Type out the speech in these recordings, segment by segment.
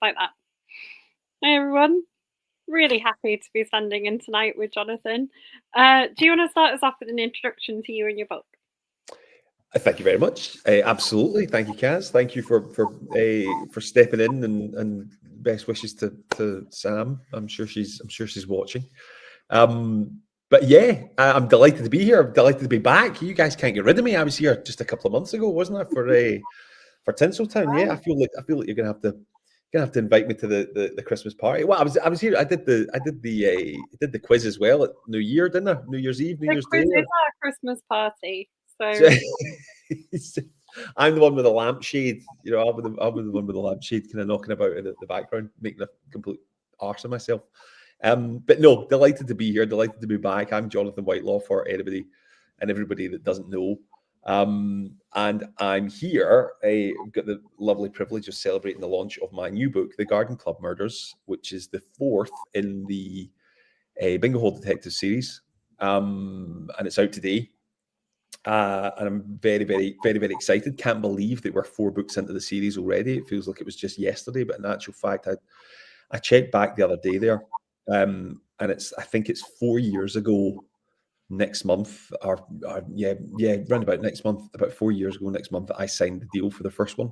like that. Hey everyone, really happy to be standing in tonight with Jonathan. Do you want to start us off with an introduction to you and your book? Thank you very much. Absolutely, thank you, Kaz. Thank you for stepping in and best wishes to Sam. I'm sure she's watching. But yeah, I'm delighted to be here. I'm delighted to be back. You guys can't get rid of me. I was here just a couple of months ago, wasn't I, for Tinseltown? Yeah, I feel like you're gonna have to invite me to the Christmas party. Well, I was here. I did the quiz as well at New Year, didn't I? New Year's Eve, New The Year's quiz Day. is our Christmas party, So so I'm the one with the lampshade. I'm the one with the lampshade kind of knocking about in the background, making a complete arse of myself. But no, delighted to be here, delighted to be back. I'm Jonathan Whitelaw for anybody and everybody that doesn't know. And I'm here. I've got the lovely privilege of celebrating the launch of my new book, The Garden Club Murders, which is the fourth in the Bingo Hole Detective series. And it's out today. And I'm very, very, very, very excited. Can't believe that we're 4 books into the series already. It feels like it was just yesterday, but in actual fact, I checked back the other day there, and I think it's 4 years ago next month, round about next month, about 4 years ago next month, I signed the deal for the first one,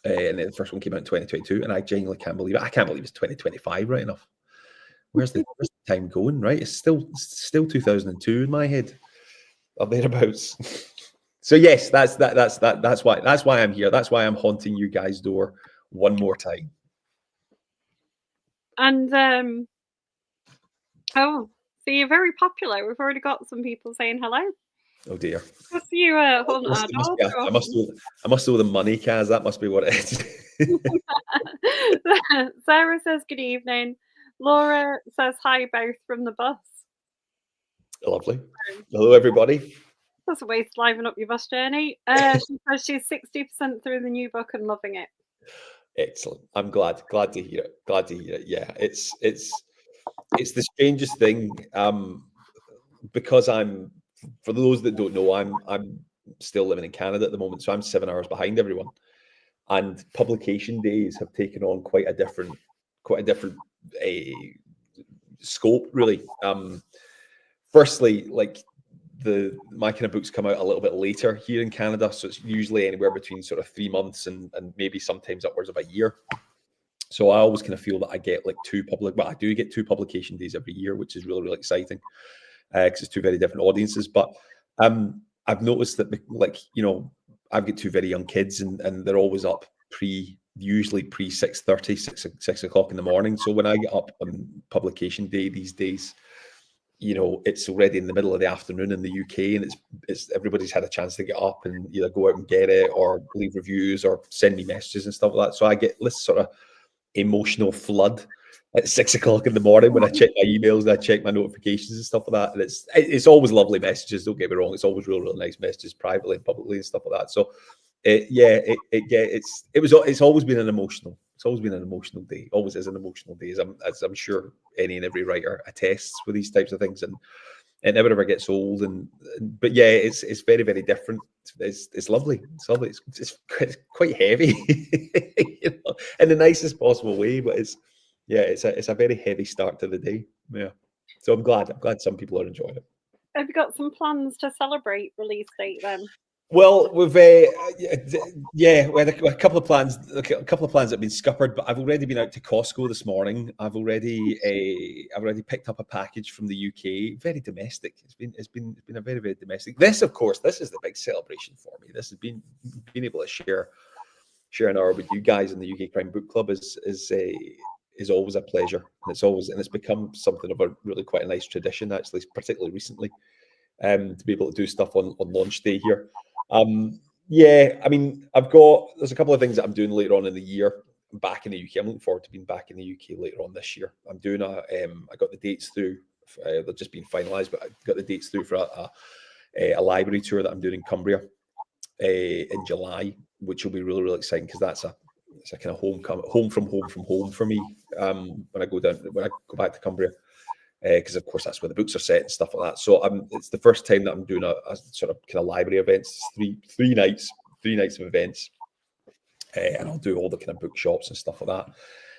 and the first one came out in 2022, and I genuinely can't believe it. I can't believe it's 2025, right enough. Where's the time going? Right, it's still 2002 in my head. Or thereabouts. So yes, that's why I'm here. That's why I'm haunting you guys' door one more time. And so you're very popular. We've already got some people saying hello. Oh dear. Just you haunting our door. I must owe them money, Kaz. That must be what it is. Sarah says good evening. Laura says hi both from the bus. Lovely. Hello, everybody. That's a way to liven up your bus journey. She says she's 60% through the new book and loving it. Excellent. I'm glad to hear it. Glad to hear it. Yeah, it's the strangest thing. Because for those that don't know, I'm still living in Canada at the moment, so I'm 7 hours behind everyone. And publication days have taken on quite a different scope, really. Firstly, like my kind of books come out a little bit later here in Canada, so it's usually anywhere between sort of 3 months and maybe sometimes upwards of a year. So I always kind of feel that I get like I do get 2 publication days every year, which is really, really exciting, because it's 2 very different audiences. But I've noticed that, like, I've got 2 very young kids, and they're always up usually pre 6:30, 6 o'clock in the morning. So when I get up on publication day these days, it's already in the middle of the afternoon in the UK, and it's everybody's had a chance to get up and either go out and get it or leave reviews or send me messages and stuff like that. So I get this sort of emotional flood at 6 o'clock in the morning when I check my emails and I check my notifications and stuff like that. And it's always lovely messages. Don't get me wrong; it's always real, real nice messages privately and publicly and stuff like that. So it's always been an emotional. It's always been an emotional day. Always is an emotional day, as I'm sure any and every writer attests with these types of things, and it never ever gets old. But yeah, it's very, very different. It's lovely. It's lovely. It's quite heavy, in the nicest possible way. But it's a very heavy start to the day. Yeah. So I'm glad some people are enjoying it. Have you got some plans to celebrate release date then? Well, we had a couple of plans. A couple of plans that have been scuppered, but I've already been out to Costco this morning. I've already picked up a package from the UK. Very domestic. It's been a very, very domestic. This, of course, this is the big celebration for me. This has been being able to share an hour with you guys in the UK Crime Book Club is always a pleasure, and it's become something of a really quite a nice tradition, actually, particularly recently, to be able to do stuff on launch day here. I mean, there's a couple of things that I'm doing later on in the year. I'm back in the UK. I'm looking forward to being back in the UK later on this year. I'm doing I got the dates through. They've just been finalised, but I got the dates through for a library tour that I'm doing in Cumbria in July, which will be really, really exciting, because it's a kind of home from home for me, when I go back to Cumbria. Because of course that's where the books are set and stuff like that. So it's the first time that I'm doing a sort of kind of library events. Three nights of events, and I'll do all the kind of bookshops and stuff like that.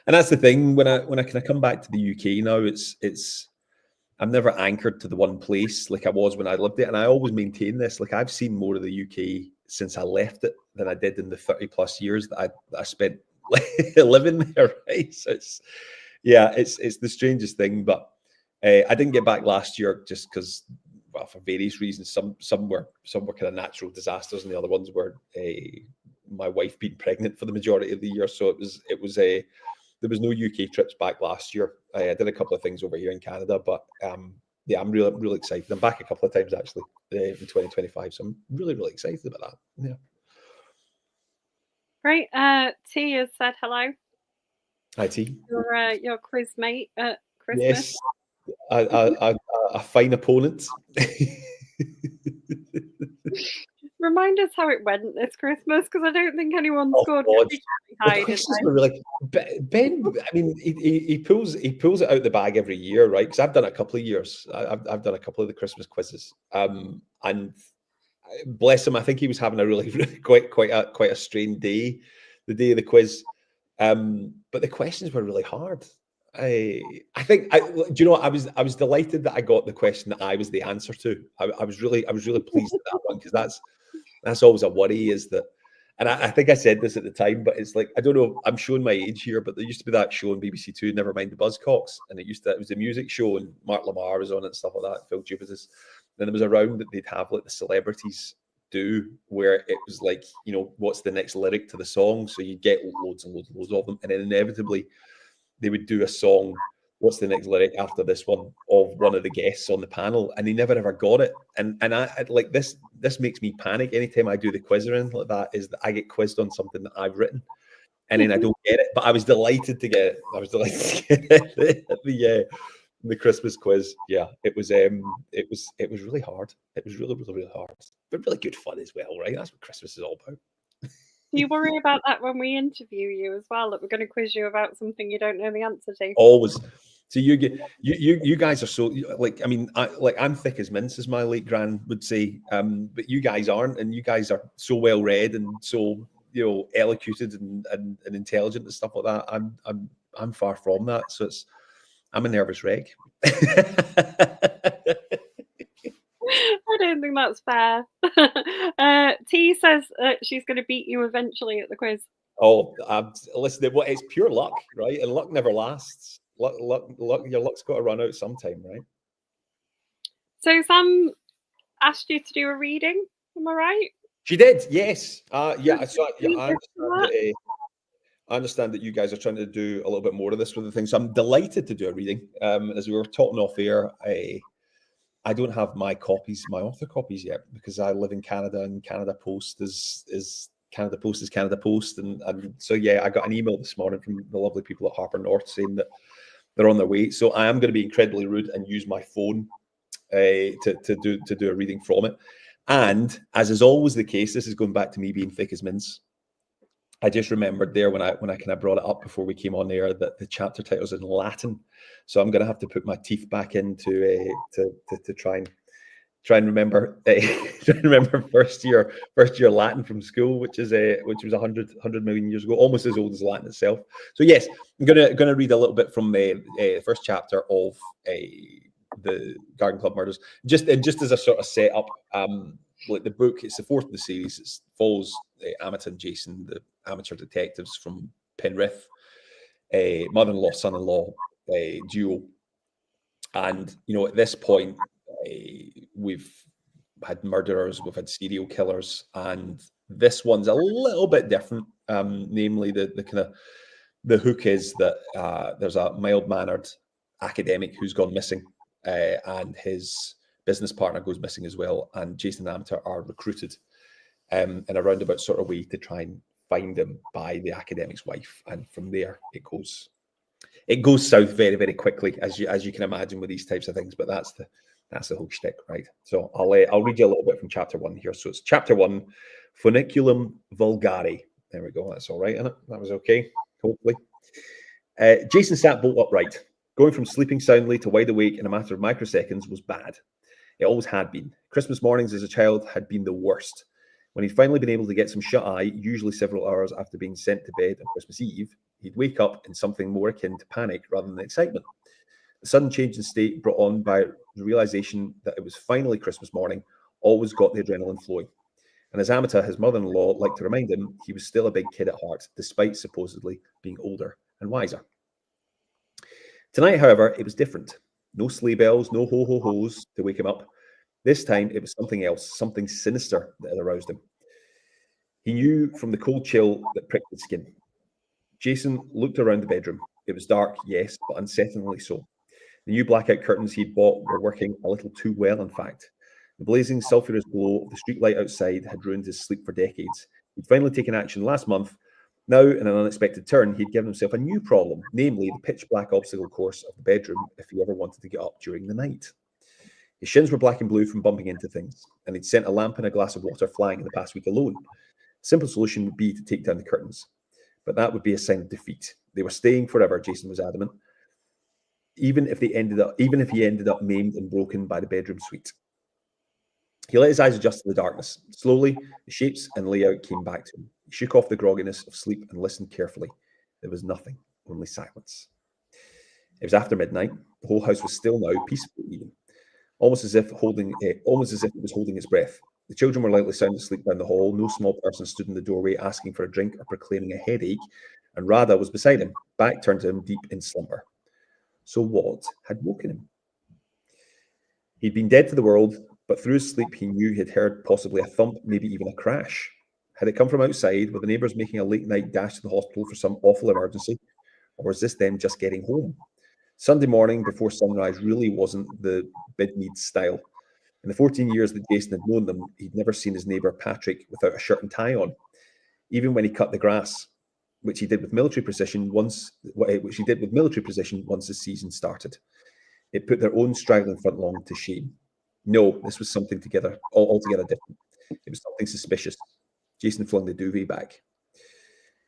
And that's the thing, when I kind of come back to the UK now, it's I'm never anchored to the one place like I was when I lived it. And I always maintain this. Like, I've seen more of the UK since I left it than I did in the 30 plus years that I spent living there, right? So it's the strangest thing. But I didn't get back last year just because, well, for various reasons. Some were kind of natural disasters, and the other ones were my wife being pregnant for the majority of the year. So it was a there was no UK trips back last year. I did a couple of things over here in Canada, but yeah, I'm really excited. I'm back a couple of times actually in 2025, so I'm really excited about that. Yeah. Great. T has said hello. Hi T. Your quiz mate at Christmas. Yes, a fine opponent. Remind us how it went this Christmas, because I don't think anyone scored The high. questions were like Ben. I mean, he pulls it out the bag every year, right? Because I've done a couple of years. I've done a couple of the Christmas quizzes, and bless him, I think he was having a really quite a strange day, the day of the quiz. But the questions were really hard. I think do you know what? I was delighted that I got the question that I was the answer to. I was really pleased with that one, because that's always a worry, is that, and I think I said this at the time, but it's like, I don't know, I'm showing my age here, but there used to be that show on BBC Two, Never Mind the Buzzcocks, and it was a music show, and Mark Lamar was on it and stuff like that, Phil Jupitus. Then there was a round that they'd have like the celebrities do, where it was like, you know, what's the next lyric to the song? So you get loads and loads of them, and then inevitably they would do a song, what's the next lyric after this one, of one of the guests on the panel, and he never ever got it. And I like this makes me panic anytime I do the quiz or anything like that, is that I get quizzed on something that I've written and then I don't get it. But I was delighted to get it. I was delighted to get it at the Christmas quiz. Yeah, it was really hard. It was really hard, but really good fun as well, right? That's what Christmas is all about. Do you worry about that when we interview you as well, that we're going to quiz you about something you don't know the answer to? Always. So you guys are so, like, I mean, I'm thick as mince, as my late gran would say, but you guys aren't, and you guys are so well read and so, you know, elocuted and intelligent and stuff like that. I'm far from that, so I'm a nervous wreck. I don't think that's fair. T says she's going to beat you eventually at the quiz. Oh, listen, it's pure luck, right? And luck never lasts. Luck, your luck's got to run out sometime, right? So Sam asked you to do a reading, am I right? She did, yes. Yeah, I understand that you guys are trying to do a little bit more of this with the thing. So I'm delighted to do a reading. As we were talking off air, I don't have my author copies yet, because I live in Canada, and Canada Post is Canada Post, and so yeah, I got an email this morning from the lovely people at Harper North saying that they're on their way. So I am going to be incredibly rude and use my phone to do a reading from it. And as is always the case, this is going back to me being thick as mince. I just remembered there when I kind of brought it up before we came on air that the chapter title's in Latin, so I'm going to have to put my teeth back into to try and remember first year Latin from school, which was 100 million years ago, almost as old as Latin itself. So yes, I'm gonna read a little bit from the first chapter of the Garden Club Murders, just as a sort of setup. Like the book, it's the fourth of the series. It follows Amit and Jason, the amateur detectives from Penrith, mother-in-law, son-in-law duo. And, you know, at this point, we've had murderers, we've had serial killers, and this one's a little bit different. Namely, the kind of the hook is that there's a mild-mannered academic who's gone missing, and his business partner goes missing as well, and Jason and Amit are recruited in a roundabout sort of way to try and find him by the academic's wife, and from there it goes south very, very quickly, as you can imagine with these types of things. But that's the whole shtick, right? So I'll read you a little bit from chapter 1 here. So it's chapter 1, Funiculum Vulgare. There we go. That's all right, isn't it? That was okay, hopefully. Jason sat bolt upright. Going from sleeping soundly to wide awake in a matter of microseconds was bad. It always had been. Christmas mornings as a child had been the worst. When he'd finally been able to get some shut-eye, usually several hours after being sent to bed on Christmas Eve, He'd wake up in something more akin to panic rather than excitement. The sudden change in state brought on by the realization that it was finally Christmas morning always got the adrenaline flowing. And as Amita, his mother-in-law, liked to remind him, he was still a big kid at heart, despite supposedly being older and wiser. Tonight, however, it was different. No sleigh bells, no ho-ho-hos to wake him up. This time, it was something else, something sinister that had aroused him. He knew from the cold chill that pricked his skin. Jason looked around the bedroom. It was dark, yes, but unsettlingly so. The new blackout curtains he'd bought were working a little too well, in fact. The blazing sulphurous glow of the streetlight outside had ruined his sleep for decades. He'd finally taken action last month. Now, in an unexpected turn, he'd given himself a new problem, namely the pitch black obstacle course of the bedroom if he ever wanted to get up during the night. His shins were black and blue from bumping into things, and he'd sent a lamp and a glass of water flying in the past week alone. Simple solution would be to take down the curtains, but that would be a sign of defeat. They were staying forever, Jason was adamant, even if he ended up maimed and broken by the bedroom suite. He let his eyes adjust to the darkness. Slowly, the shapes and layout came back to him. He shook off the grogginess of sleep and listened carefully. There was nothing, only silence. It was after midnight. The whole house was still now, peaceful even, almost as if it was holding its breath. The children were likely sound asleep down the hall. No small person stood in the doorway asking for a drink or proclaiming a headache, and Radha was beside him, back turned to him, deep in slumber. So what had woken him? He'd been dead to the world, but through his sleep he knew he had heard possibly a thump, maybe even a crash. Had it come from outside? Were the neighbours making a late-night dash to the hospital for some awful emergency? Or was this them just getting home? Sunday morning before sunrise really wasn't the Bidmead style. In the 14 years that Jason had known them, he'd never seen his neighbour Patrick without a shirt and tie on. Even when he cut the grass, which he did with military precision once the season started. It put their own straggling front lawn to shame. No, this was something altogether different. It was something suspicious. Jason flung the duvet back.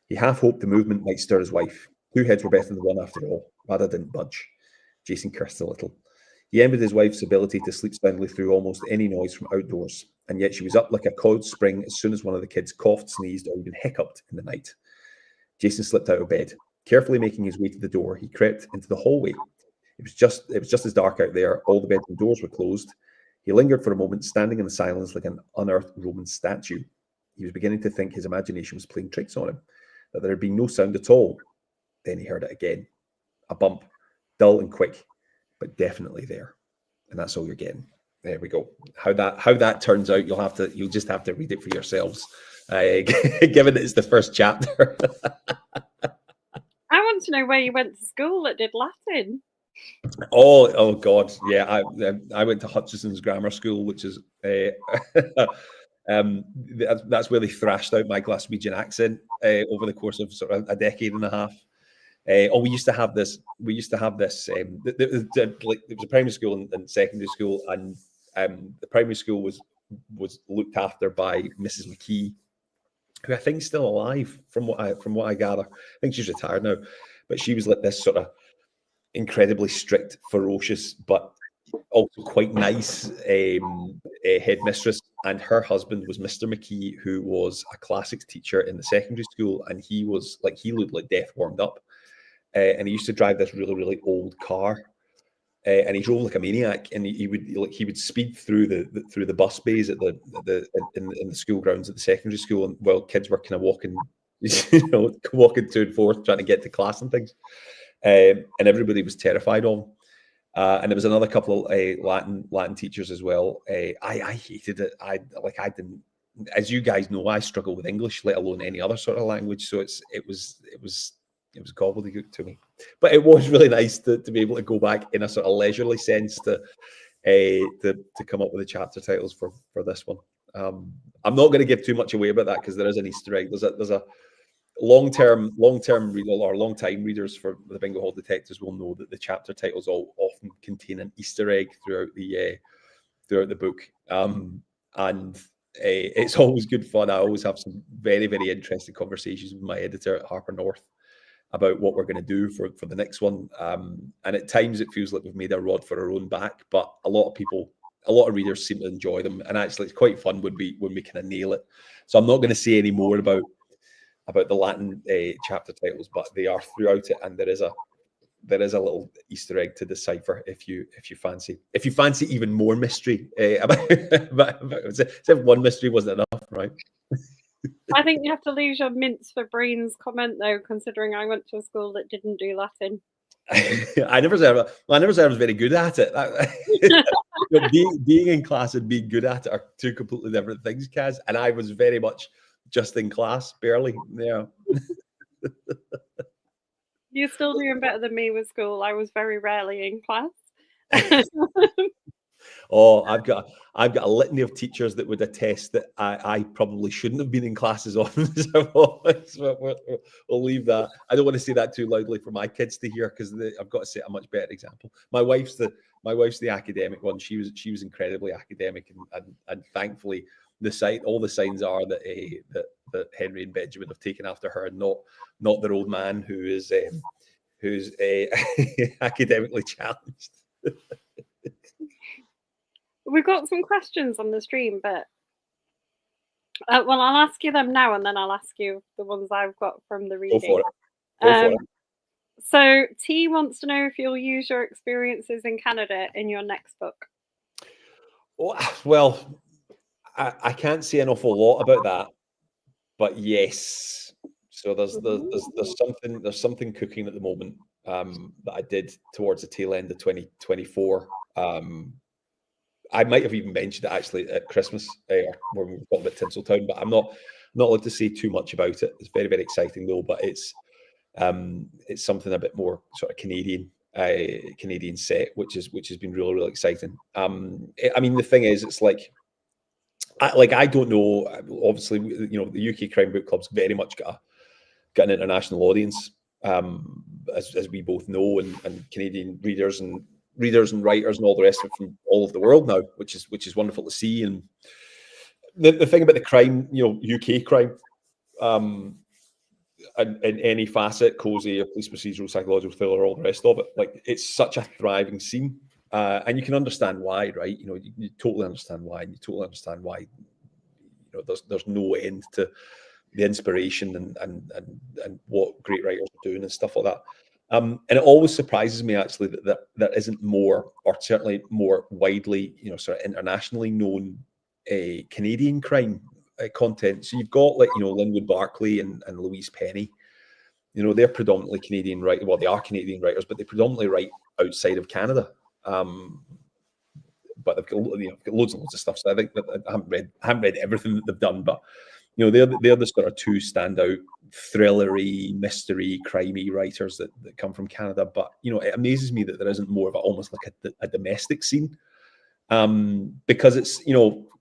He half hoped the movement might stir his wife. Two heads were better than one after all. Radha didn't budge. Jason cursed a little. He envied his wife's ability to sleep soundly through almost any noise from outdoors, and yet she was up like a coiled spring as soon as one of the kids coughed, sneezed, or even hiccuped in the night. Jason slipped out of bed. Carefully making his way to the door, he crept into the hallway. It was just as dark out there. All the bedroom doors were closed. He lingered for a moment, standing in the silence like an unearthed Roman statue. He was beginning to think his imagination was playing tricks on him, that there had been no sound at all. Then he heard it again. A bump, dull and quick, but definitely there. And that's all you're getting. There we go. How that turns out, you'll just have to read it for yourselves. Given it's the first chapter. I want to know where you went to school that did Latin. Oh God, yeah. I went to Hutchison's Grammar School, which is that's where they thrashed out my Glaswegian accent over the course of sort of a decade and a half. We used to have this. There was a primary school and secondary school, and the primary school was looked after by Mrs. McKee, who I think is still alive from what I gather. I think she's retired now, but she was like this sort of incredibly strict, ferocious, but also quite nice headmistress. And her husband was Mr. McKee, who was a classics teacher in the secondary school, and he looked like death warmed up. And he used to drive this really, really old car, and he drove like a maniac. And he would speed through the bus bays in the school grounds at the secondary school, and while kids were kind of walking, walking to and forth trying to get to class and things, and everybody was terrified of him. And there was another couple of Latin teachers as well. I hated it. I didn't, as you guys know, I struggle with English, let alone any other sort of language. So it was gobbledygook to me, but it was really nice to be able to go back in a sort of leisurely sense to come up with the chapter titles for this one. I'm not going to give too much away about that because there is an Easter egg. There's a long-term reader or long-time readers for the Bingo Hall Detectives will know that the chapter titles all often contain an Easter egg throughout the book, and it's always good fun. I always have some very, very interesting conversations with my editor at Harper North about what we're going to do for the next one. And at times it feels like we've made a rod for our own back, but a lot of readers seem to enjoy them. And actually it's quite fun when we kind of nail it. So I'm not going to say any more about the Latin chapter titles, but they are throughout it, and there is a little Easter egg to decipher if you fancy even more mystery about one mystery wasn't enough, right? I think you have to lose your mince for brains comment though, considering I went to a school that didn't do Latin. I never said I was very good at it. Being in class and being good at it are two completely different things, Kaz. And I was very much just in class, barely. Yeah. You're still doing better than me with school. I was very rarely in class. Oh, I've got a litany of teachers that would attest that I probably shouldn't have been in class as often as I was. We'll leave that. I don't want to say that too loudly for my kids to hear, because I've got to set a much better example. My wife's the academic one. She was incredibly academic, and thankfully all the signs are that Henry and Benjamin have taken after her, and not their old man who's academically challenged. We've got some questions on the stream, but well, I'll ask you them now, and then I'll ask you the ones I've got from the reading. Go for it. So T wants to know if you'll use your experiences in Canada in your next book. Well, I can't say an awful lot about that, but yes. So there's something cooking at the moment that I did towards the tail end of 2024. I might have even mentioned it actually at Christmas when we were talking about Tinseltown, but I'm not allowed to say too much about it. It's very, very exciting though, but it's something a bit more sort of Canadian set, which has been really, really exciting. I mean, the thing is, it's like I don't know. Obviously, the UK Crime Book Club's very much got an international audience, as we both know, and Canadian readers and writers and all the rest of it from all over the world now, which is wonderful to see. And the thing about the crime, UK crime, in any facet, cozy, a police procedural, psychological thriller, all the rest of it, like, it's such a thriving scene, and you can understand why, right? You totally understand why, and you totally understand why. There's no end to the inspiration and what great writers are doing and stuff like that. And it always surprises me actually that there isn't more, or certainly more widely, sort of internationally known Canadian crime content. So you've got Linwood Barclay and Louise Penny. They're predominantly Canadian writers. Well, they are Canadian writers, but they predominantly write outside of Canada. But they've got loads and loads of stuff. So I think that I haven't read everything that they've done, but they're the sort of two standout thrillery, mystery, crimey writers that come from Canada. But it amazes me that there isn't more of almost like a domestic scene, because it's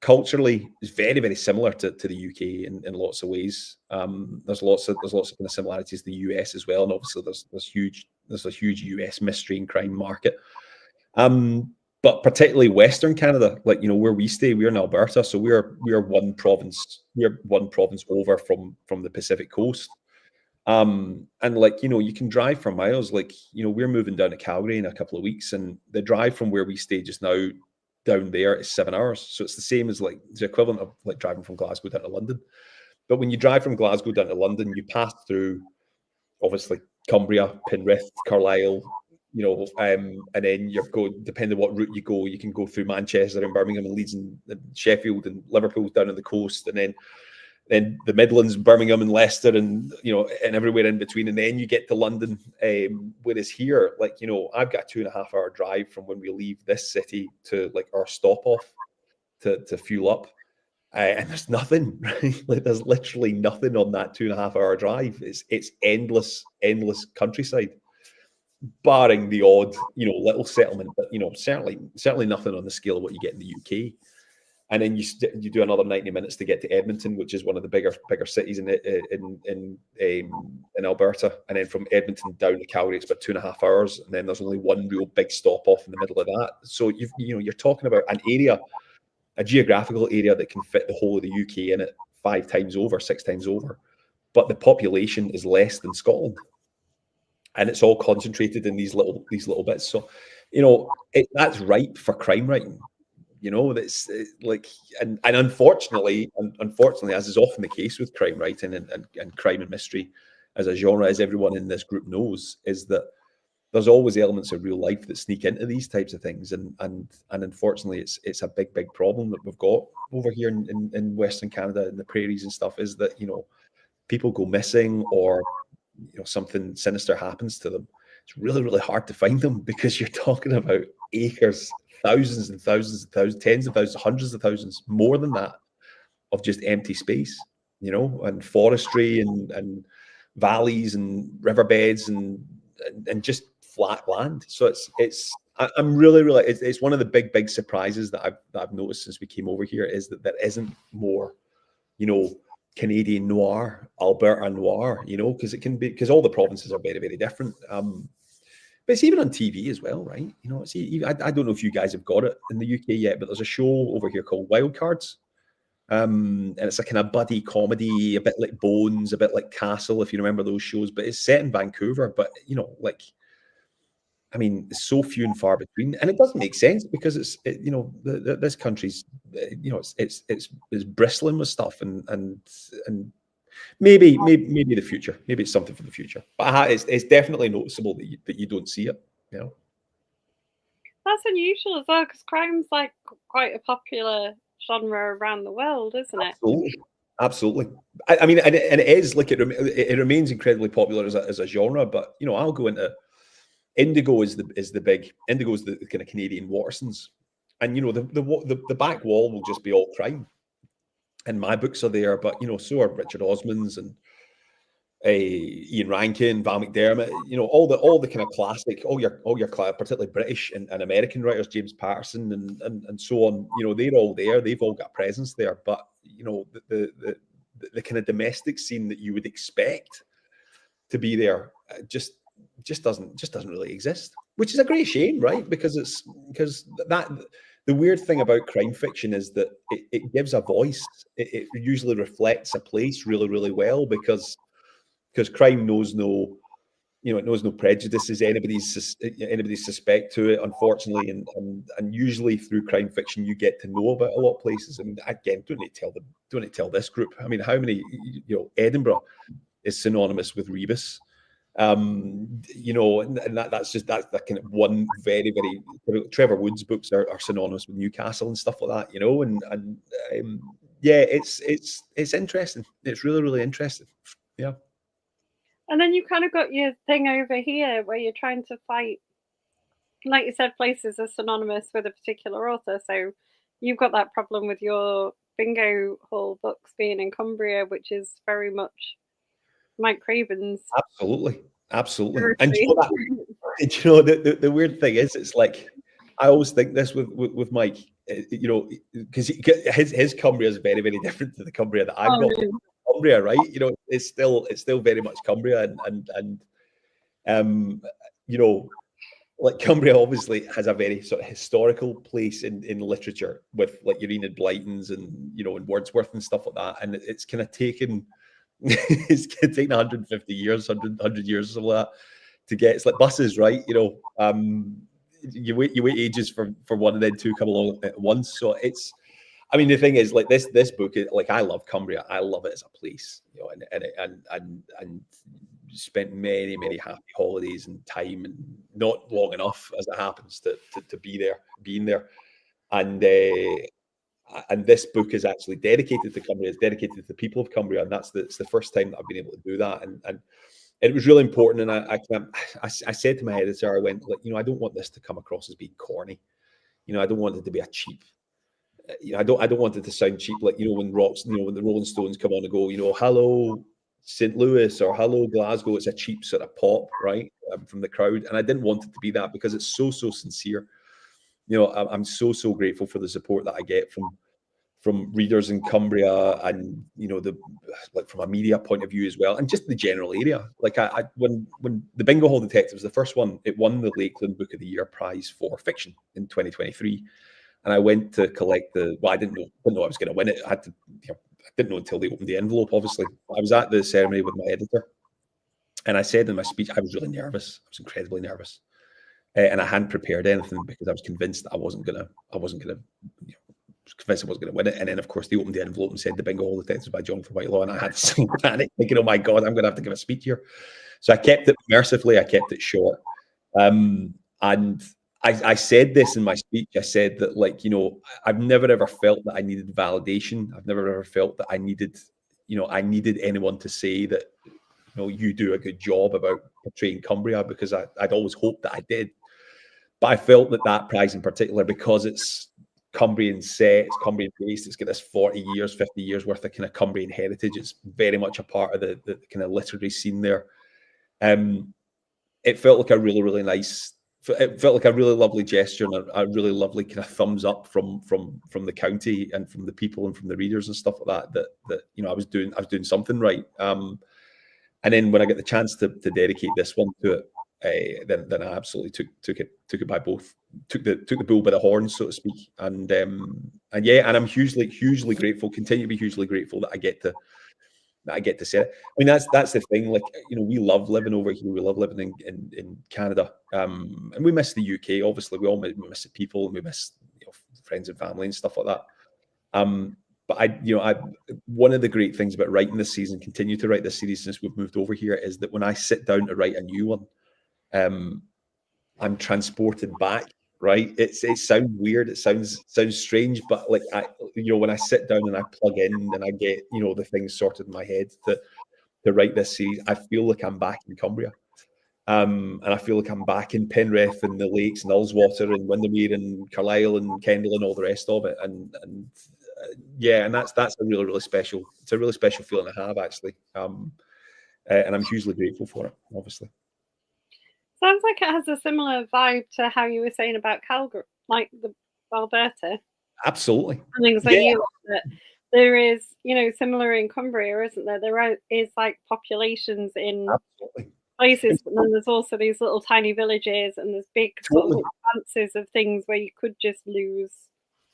culturally it's very, very similar to the UK in lots of ways. There's lots of kind of similarities to the US as well, and obviously there's a huge US mystery and crime market. But particularly Western Canada, like where we stay, we're in Alberta, so we're one province. We're one province over from the Pacific coast, and you can drive for miles. Like we're moving down to Calgary in a couple of weeks, and the drive from where we stay just now down there is 7 hours. So it's the same as the equivalent of like driving from Glasgow down to London. But when you drive from Glasgow down to London, you pass through obviously Cumbria, Penrith, Carlisle. And then you're going, depending on what route you go, you can go through Manchester and Birmingham and Leeds and Sheffield and Liverpool down on the coast, and then the Midlands, Birmingham and Leicester, and and everywhere in between, and then you get to London. Whereas here, I've got a 2.5 hour drive from when we leave this city to our stop off to fuel up, and there's nothing, right? There's literally nothing on that 2.5 hour drive. It's endless countryside, barring the odd, little settlement, but certainly nothing on the scale of what you get in the UK. And then you do another 90 minutes to get to Edmonton, which is one of the bigger cities in Alberta. And then from Edmonton down to Calgary, it's about 2.5 hours. And then there's only one real big stop off in the middle of that. So you're talking about an area, a geographical area that can fit the whole of the UK in it 5 times over, 6 times over, but the population is less than Scotland. And it's all concentrated in these little bits. So, that's ripe for crime writing. You know, that's like, and unfortunately, as is often the case with crime writing and crime and mystery as a genre, as everyone in this group knows, is that there's always elements of real life that sneak into these types of things, and unfortunately, it's a big problem that we've got over here in Western Canada, in the prairies and stuff. Is that, you know, people go missing, or, you know, something sinister happens to them. It's really hard to find them, because you're talking about acres, thousands and thousands and thousands, tens of thousands, hundreds of thousands, more than that, of just empty space, you know, and forestry and valleys and riverbeds and just flat land. So I'm really it's one of the big surprises that I've noticed since we came over here, is that there isn't more, you know, Canadian noir, Alberta noir, you know, because it can be, because all the provinces are very different. But it's even on TV as well, right? You know, I don't know if you guys have got it in the UK yet, but there's a show over here called Wildcards. And it's a kind of buddy comedy, a bit like Bones, a bit like Castle, if you remember those shows. But it's set in Vancouver. But, you know, like, I mean, it's so few and far between, and it doesn't make sense, because you know, this country's, you know, it's bristling with stuff, and maybe the future, maybe it's something for the future. But it's definitely noticeable that you don't see it. You know, That's unusual as well, because crime's like quite a popular genre around the world, isn't it? Absolutely. I mean, and it is like, it remains incredibly popular as a genre. But, you know, I'll go into Indigo is the kind of Canadian Wattersons, and, you know, the back wall will just be all crime, and my books are there. But, you know, so are Richard Osman's and Ian Rankin, Val McDermott, you know, all the kind of classic, all your particularly British and American writers, James Patterson and so on. You know, they're all there. They've all got a presence there. But, you know, the kind of domestic scene that you would expect to be there just doesn't really exist, which is a great shame, right? Because the weird thing about crime fiction is that it gives a voice. It usually reflects a place really well, because crime knows no, you know, it knows no prejudices, anybody's suspect to it, unfortunately. And usually through crime fiction you get to know about a lot of places. I mean, again, don't need to tell this group. I mean, how many, you know, Edinburgh is synonymous with Rebus. You know, and that's that kind of one very Trevor Wood's books are synonymous with Newcastle and stuff like that, you know. Yeah, it's interesting. It's really interesting. Yeah. And then you kind of got your thing over here where you're trying to fight, like you said, places are synonymous with a particular author. So you've got that problem with your bingo hall books being in Cumbria, which is very much Mike Craven's. Absolutely. And territory. you know, the weird thing is, it's like, I always think this with Mike, you know, because his Cumbria is very different to the Cumbria that I've got. No. Cumbria, right? You know, it's still very much Cumbria, you know, like, Cumbria obviously has a very sort of historical place in literature, with like your Enid Blytons and, you know, and Wordsworth and stuff like that. And it's kind of taken it's taken 150 years, 100 years or something like that to get. It's like buses, right? You know, you wait ages for one, and then two come along at once. So it's, I mean, the thing is, like, this book, like, I love Cumbria. I love it as a place, you know, and spent many happy holidays and time, and not long enough, as it happens, to being there. And this book is actually dedicated to Cumbria. It's dedicated to the people of Cumbria, and it's the first time that I've been able to do that. And it was really important. And I said to my editor, I went, like, you know, I don't want this to come across as being corny. You know, I don't want it to be a cheap. You know, I don't want it to sound cheap, like, you know, when the Rolling Stones come on and go, you know, hello St. Louis or hello Glasgow. It's a cheap sort of pop, right, from the crowd. And I didn't want it to be that, because it's so sincere. You know, I'm so grateful for the support that I get from readers in Cumbria, and, you know, like, from a media point of view as well, and just the general area. Like, when the Bingo Hall Detectives, the first one, it won the Lakeland Book of the Year prize for fiction in 2023. And I went to collect I didn't know I was going to win it. I had to, you know, I didn't know until they opened the envelope, obviously. I was at the ceremony with my editor, and I said in my speech, I was really nervous. I was incredibly nervous. and I hadn't prepared anything because I was convinced that I wasn't gonna, you know, convinced I wasn't going to win it. And then, of course, they opened the envelope and said the Bingo Hall Detectives by Jonathan Whitelaw, and I had some panic, thinking, "Oh my God, I'm going to have to give a speech here." So I kept it mercifully. I kept it short, and I said this in my speech. I said that, like, you know, I've never ever felt that I needed validation. I've never ever felt that I needed, you know, I needed anyone to say that, you know, you do a good job about portraying Cumbria, because I'd always hoped that I did. But I felt that that prize in particular, because it's Cumbrian set, it's Cumbrian based, it's got this 40 years, 50 years worth of kind of Cumbrian heritage. It's very much a part of the kind of literary scene there. It felt like a really, really nice, it felt like a really lovely gesture and a really lovely kind of thumbs up from the county and from the people and from the readers and stuff like that, that you know, I was doing something right. And then when I get the chance to dedicate this one to it, then I absolutely took it by both, took the bull by the horns, so to speak. And yeah, and I'm hugely grateful, continue to be hugely grateful that I get to say it. I mean, that's the thing. Like, you know, we love living over here. We love living in Canada, and we miss the UK. Obviously, we miss the people, and we miss, you know, friends and family and stuff like that. But one of the great things about writing this season, continue to write this series since we've moved over here, is that when I sit down to write a new one, I'm transported back. Right? It sounds weird. It sounds strange, but like, when I sit down and I plug in and I get, you know, the things sorted in my head to write this series, I feel like I'm back in Cumbria. And I feel like I'm back in Penrith and the lakes and Ullswater and Windermere and Carlisle and Kendal and all the rest of it. And yeah, and that's a really, really special. It's a really special feeling I have, actually. And I'm hugely grateful for it, obviously. Sounds like it has a similar vibe to how you were saying about Calgary, like the Alberta. Absolutely. And things like you. That there is, you know, similar in Cumbria, isn't there? There is like populations in places, but then there's also these little tiny villages, and there's big sort of expanses of things where you could just lose.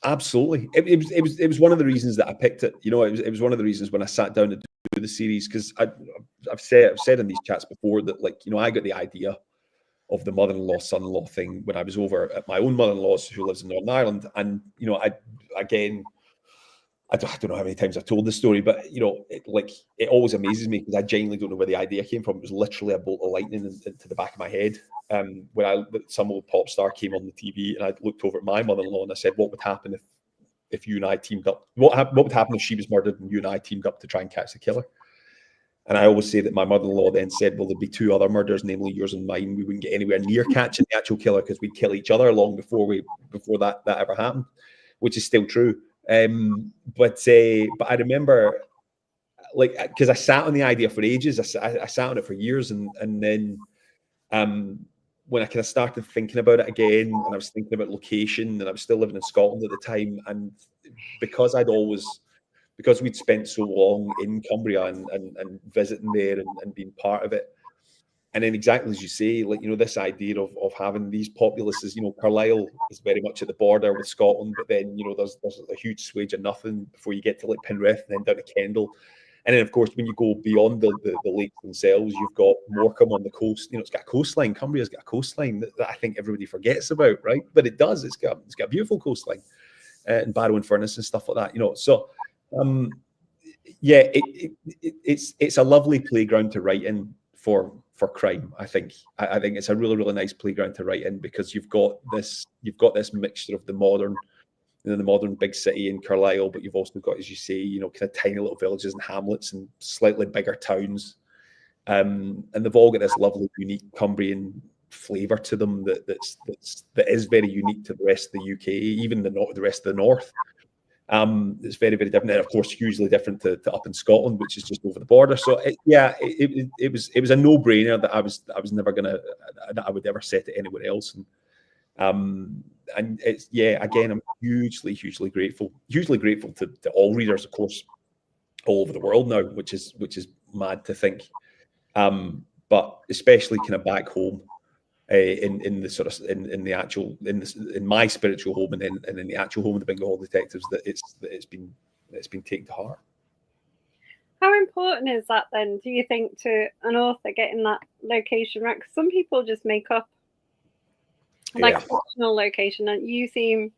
Absolutely. It was one of the reasons that I picked it. You know, it was one of the reasons when I sat down to do the series, because I've said in these chats before that, like, you know, I got the idea of the mother-in-law son-in-law thing when I was over at my own mother-in-law's, who lives in Northern Ireland. And, you know, I don't know how many times I've told this story, but, you know, it always amazes me because I genuinely don't know where the idea came from. It was literally a bolt of lightning into the back of my head. When some old pop star came on the TV, and I looked over at my mother-in-law and I said, "What would happen if you and I teamed up? What would happen if she was murdered and you and I teamed up to try and catch the killer?" And I always say that my mother-in-law then said, "Well, there'd be two other murders, namely yours and mine. We wouldn't get anywhere near catching the actual killer because we'd kill each other long before that ever happened," which is still true. But I remember, like, because I sat on the idea for ages. I sat on it for years, and then when I kind of started thinking about it again, and I was thinking about location, and I was still living in Scotland at the time, and because we'd spent so long in Cumbria and visiting there and being part of it. And then, exactly as you say, like, you know, this idea of having these populaces, you know, Carlisle is very much at the border with Scotland, but then, you know, there's a huge swage of nothing before you get to like Penrith and then down to Kendal. And then, of course, when you go beyond the lakes themselves, you've got Morecambe on the coast. You know, it's got a coastline. Cumbria's got a coastline that I think everybody forgets about, right? But it does. It's got a beautiful coastline, and Barrow and Furness and stuff like that. You know, so yeah, it's a lovely playground to write in for crime. I think it's a really, really nice playground to write in, because you've got this mixture of the modern big city in Carlisle, but you've also got, as you say, you know, kind of tiny little villages and hamlets and slightly bigger towns, and they've all got this lovely, unique Cumbrian flavour to them that is very unique to the rest of the UK, even the rest of the north. It's very, very different, and of course hugely different to up in Scotland, which is just over the border. So it was a no-brainer that I was never gonna, that I would ever set it anywhere else. And it's, yeah, again, I'm hugely grateful to all readers, of course, all over the world now, which is mad to think. But especially kind of back home, in the sort of in my spiritual home, and in the actual home of the Bingo Hall Detectives, that it's been taken to heart. How important is that then, do you think, to an author getting that location right? Because some people just make up like Yeah. a fictional location, and you seem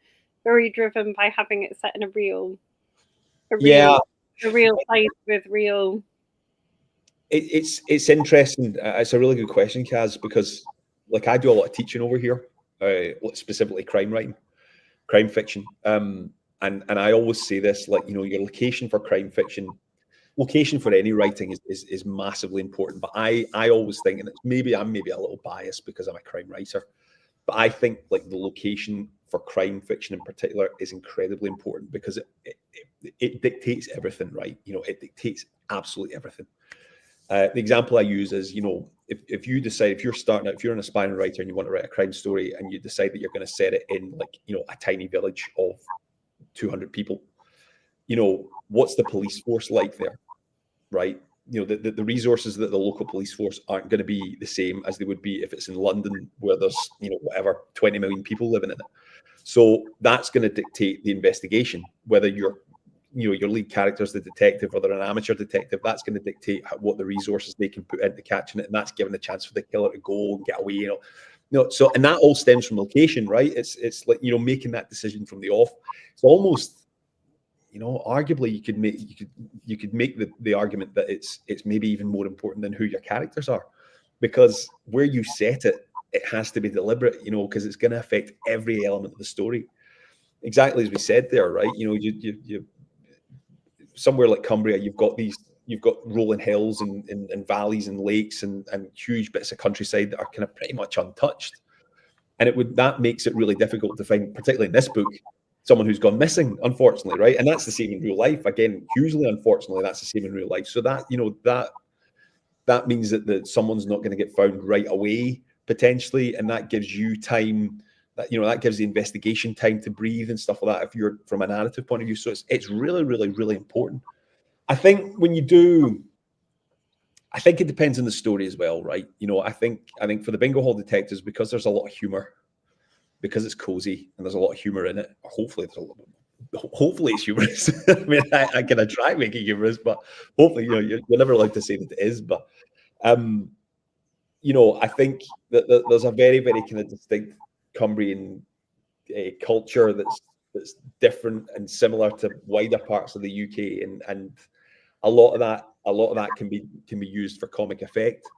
very driven by having it set in a real Yeah. place with real. It's interesting. It's a really good question, Kaz, because like I do a lot of teaching over here, specifically crime writing, crime fiction. And I always say this, like, you know, your location for crime fiction, location for any writing is massively important. But I always think, and I'm maybe a little biased because I'm a crime writer, but I think like the location for crime fiction in particular is incredibly important because it dictates everything, right? You know, it dictates absolutely everything. The example I use is, you know, if you decide, if you're starting out, if you're an aspiring writer and you want to write a crime story and you decide that you're going to set it in like, you know, a tiny village of 200 people, you know, what's the police force like there, right? You know, the resources that the local police force aren't going to be the same as they would be if it's in London where there's, you know, whatever, 20 million people living in it. So that's going to dictate the investigation, whether you're, you know, your lead character is the detective or they're an amateur detective. That's going to dictate what the resources they can put into catching it, and that's given the chance for the killer to go and get away. You know, so and that all stems from location, right? It's like, you know, making that decision from the off. It's almost, you know, arguably you could make the argument that it's maybe even more important than who your characters are, because where you set it, it has to be deliberate, you know, because it's going to affect every element of the story. Exactly as we said there, right? You know, you somewhere like Cumbria, you've got rolling hills and valleys and lakes and huge bits of countryside that are kind of pretty much untouched. And that makes it really difficult to find, particularly in this book, someone who's gone missing, unfortunately, right? And that's the same in real life. Again, hugely unfortunately, that's the same in real life. So that, you know, that means that someone's not going to get found right away, potentially, and that gives you time. That, you know, that gives the investigation time to breathe and stuff like that, if you're from a narrative point of view. So it's really, really, really important. I think I think it depends on the story as well, right? You know, I think for the Bingo Hall Detectives, because there's a lot of humor, because it's cozy and there's a lot of humor in it. Hopefully it's humorous. I mean, I can try making humorous, but hopefully, you know, you're never allowed to say that it is. But you know, I think that there's a very, very kind of distinct Cumbrian culture that's different and similar to wider parts of the UK, and a lot of that can be used for comic effect,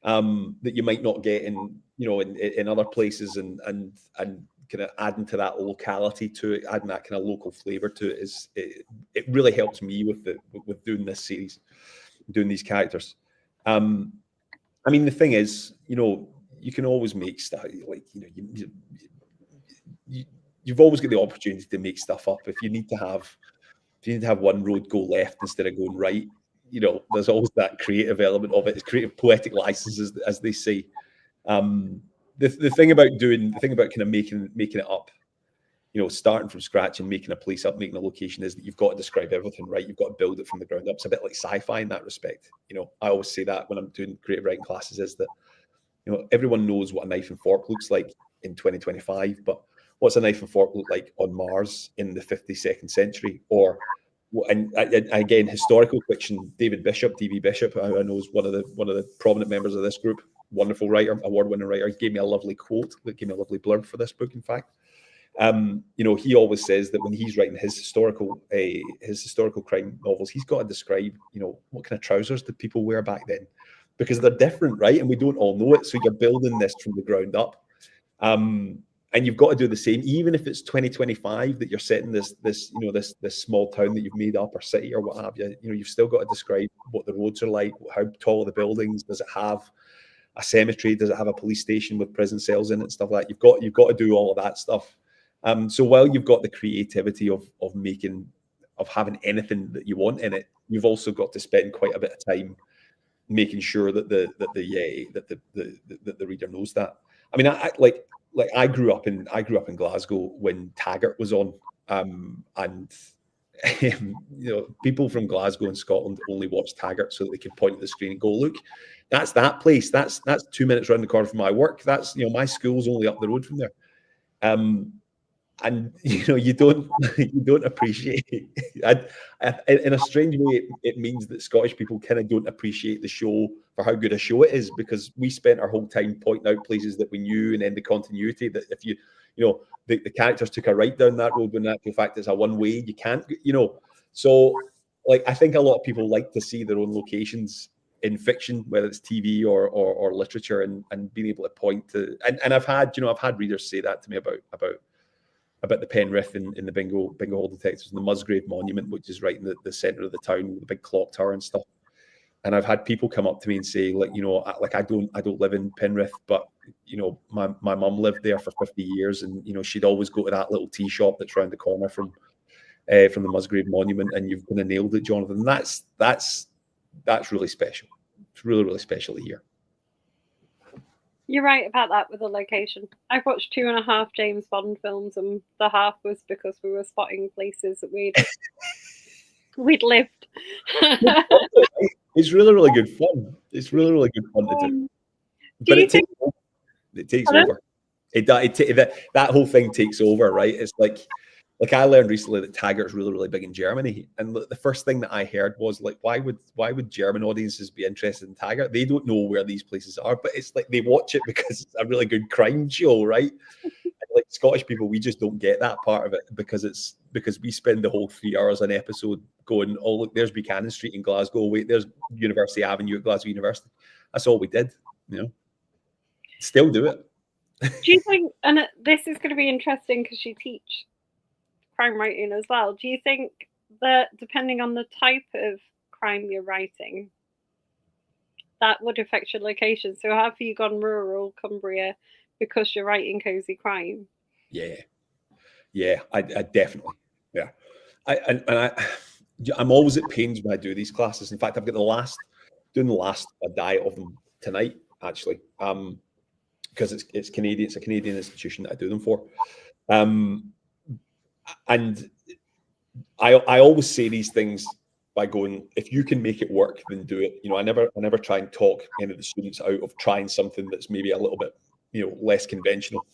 that you might not get in, you know, in other places, and kind of adding to that locality to it, adding that kind of local flavor to it it really helps me with doing this series, doing these characters. I mean, the thing is, you know, you can always make stuff like, you know, you've always got the opportunity to make stuff up. If you need to have one road go left instead of going right, you know, there's always that creative element of it. It's creative poetic licenses, as they say. The thing about kind of making it up, you know, starting from scratch and making a place up, making a location, is that you've got to describe everything, right? You've got to build it from the ground up. It's a bit like sci-fi in that respect. You know, I always say that when I'm doing creative writing classes, is that, you know, everyone knows what a knife and fork looks like in 2025, but what's a knife and fork look like on Mars in the 52nd century? Or, and again, historical fiction. David Bishop, DV Bishop, I know is one of the prominent members of this group. Wonderful writer, award-winning writer. He gave me a lovely quote, that gave me a lovely blurb for this book, in fact. You know, he always says that when he's writing his historical crime novels, he's got to describe, you know, what kind of trousers did people wear back then, because they're different, right? And we don't all know it. So you're building this from the ground up. And you've got to do the same, even if it's 2025, that you're setting this you know, this small town that you've made up, or city, or what have you. You know, you've still got to describe what the roads are like, how tall are the buildings, does it have a cemetery, does it have a police station with prison cells in it, stuff like that. You've got to do all of that stuff. So while you've got the creativity of having anything that you want in it, you've also got to spend quite a bit of time making sure that the reader knows that. I mean, I grew up in Glasgow when Taggart was on, and you know, people from Glasgow and Scotland only watch Taggart so that they can point at the screen and go, "Look, that's that place. That's 2 minutes around the corner from my work. That's, you know, my school's only up the road from there." and you don't appreciate in a strange way it means that Scottish people kind of don't appreciate the show for how good a show it is, because we spent our whole time pointing out places that we knew, and then the continuity that if the characters took a right down that road, when in actual fact it's a one way, you can't, so like I think a lot of people like to see their own locations in fiction, whether it's TV or literature, and being able to point to, and I've had readers say that to me about the Penrith in the Bingo Hall Detectives, and the Musgrave Monument, which is right in the centre of the town with the big clock tower and stuff. And I've had people come up to me and say, like, I don't live in Penrith, but my mum lived there for 50 years, and she'd always go to that little tea shop that's round the corner from the Musgrave Monument, and you've kind of nailed it, Jonathan. And that's really special. It's really, really special to hear. You're right about that with the location. I've watched 2.5 James Bond films, and the half was because we were spotting places that we'd lived. It's really, really good fun. It's really, really good fun to do. But it takes over. That whole thing takes over, right? It's like I learned recently that Taggart's really, really big in Germany, and the first thing that I heard was like, why would German audiences be interested in Taggart? They don't know where these places are, but it's like they watch it because it's a really good crime show, right? Like Scottish people, we just don't get that part of it because we spend the whole 3 hours an episode going, oh look, there's Buchanan Street in Glasgow, wait, there's University Avenue at Glasgow University. That's all we did, Still do it. Do you think, and this is going to be interesting because you teach crime writing as well, do you think that depending on the type of crime you're writing, that would affect your location? So have you gone rural Cumbria because you're writing cozy crime? Yeah, I definitely, yeah. I'm always at pains when I do these classes. In fact, I've got doing the last diet of them tonight, actually, because it's Canadian. It's a Canadian institution that I do them for. And I always say these things by going, if you can make it work, then do it. I never try and talk any of the students out of trying something that's maybe a little bit, less conventional,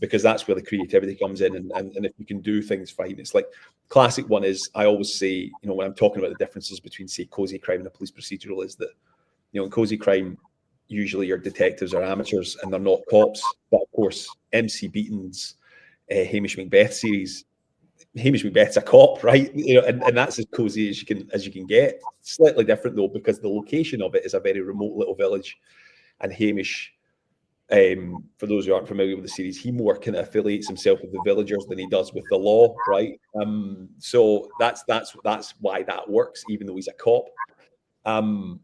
because that's where the creativity comes in. And if you can do things fine, it's like classic one is, I always say, when I'm talking about the differences between, say, cozy crime and a police procedural, is that, in cozy crime, usually your detectives are amateurs and they're not cops. But of course, MC Beaton's Hamish Macbeth series, Hamish Macbeth's a cop, right? And that's as cozy as you can get. Slightly different though, because the location of it is a very remote little village, and Hamish, for those who aren't familiar with the series, he more kind of affiliates himself with the villagers than he does with the law, right? So that's why that works, even though he's a cop. And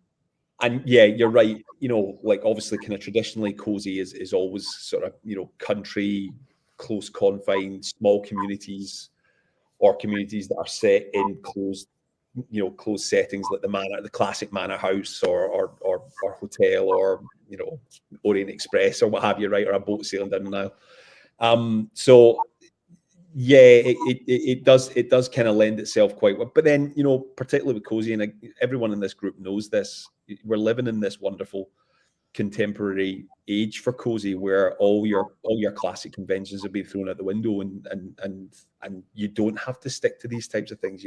yeah, you're right. Like obviously, kind of traditionally, cozy is always sort of country, close confined, small communities, or communities that are set in closed settings, like the classic manor house or hotel, or Orient Express or what have you, right? Or a boat sailing down the Nile. So yeah, it does kind of lend itself quite well. But then, particularly with cozy, and everyone in this group knows this, we're living in this wonderful contemporary age for cozy, where all your classic conventions have been thrown out the window, and you don't have to stick to these types of things.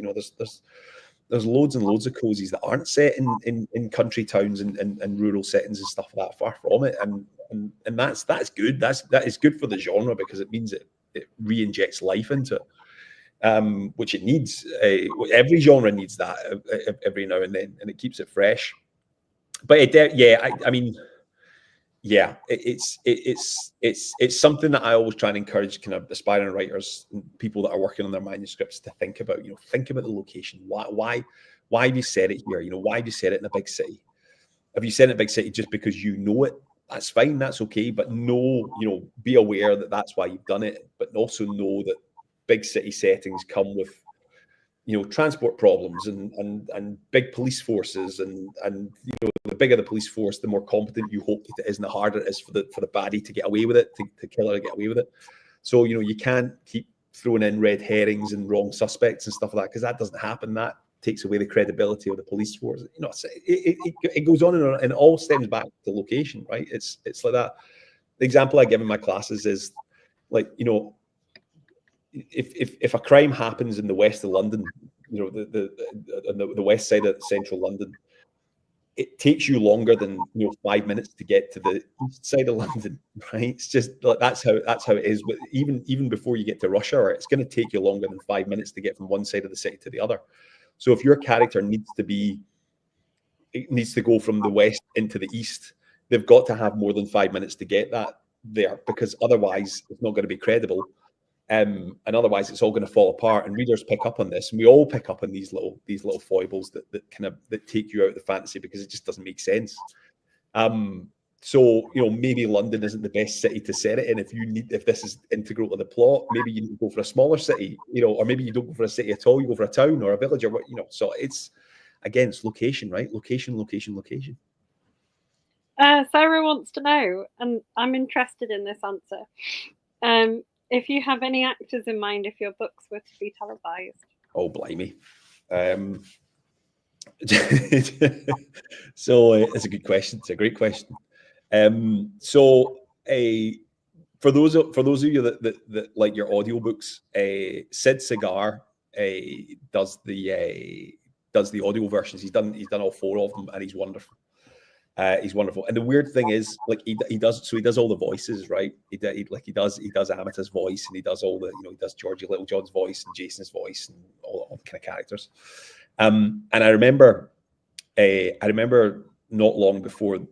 There's loads and loads of cozies that aren't set in country towns and rural settings and stuff like that. Far from it, and that's good. That is good for the genre, because it means it re-injects life into it, which it needs. Every genre needs that every now and then, and it keeps it fresh. But it's something that I always try and encourage kind of aspiring writers and people that are working on their manuscripts to think about. Think about the location. Why have you said it here? Why have you said it in a big city? Have you said it in a big city just because you know it? That's fine. That's okay. But be aware that that's why you've done it. But also know that big city settings come with transport problems and big police forces, and the bigger the police force, the more competent you hope that it is, and the harder it is for the baddie to get away with it, to kill her to get away with it. So you can't keep throwing in red herrings and wrong suspects and stuff like that, because that doesn't happen. That takes away the credibility of the police force. It goes on and it all stems back to location, right? It's like that. The example I give in my classes is like, if a crime happens in the west of London, you know, the west side of central London, it takes you longer than 5 minutes to get to the east side of London, right? It's just like that's how it is. But even before you get to rush hour, it's going to take you longer than 5 minutes to get from one side of the city to the other. So if your character needs to go from the west into the east, they've got to have more than 5 minutes to get that there, because otherwise it's not going to be credible. And otherwise it's all going to fall apart. And readers pick up on this, and we all pick up on these little foibles that take you out of the fantasy, because it just doesn't make sense. So maybe London isn't the best city to set it in. If this is integral to the plot, maybe you need to go for a smaller city, or maybe you don't go for a city at all. You go for a town or a village, or So it's location, right? Location. Sarah wants to know, and I'm interested in this answer. If you have any actors in mind if your books were to be televised. Oh, blimey. So it's a good question. It's a great question. For those of you that like your audiobooks, Sid Segar does the audio versions. He's done all 4 of them, and he's wonderful. He's wonderful. And the weird thing is, like, he does all the voices, right? He does Amita's voice, and he does all the, he does Georgie Littlejohn's voice and Jason's voice and all the kind of characters. And I remember not long before it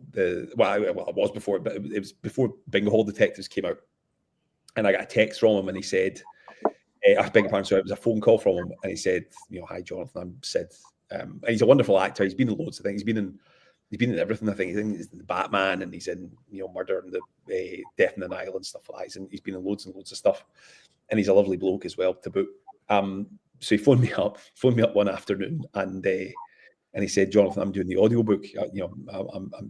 was before, but it was before Bingo Hall Detectives came out, and I got a text from him, and he said, I beg your pardon, sorry, it was a phone call from him, and he said, "Hi Jonathan, I'm Sid." And he's a wonderful actor. He's been in loads of things. He's been in everything. I think he's in the Batman, and he's in Murder and the Death in the Nile and stuff like that. He's been in loads and loads of stuff, and he's a lovely bloke as well to boot. So he phoned me up one afternoon, and he said, "Jonathan, I'm doing the audiobook.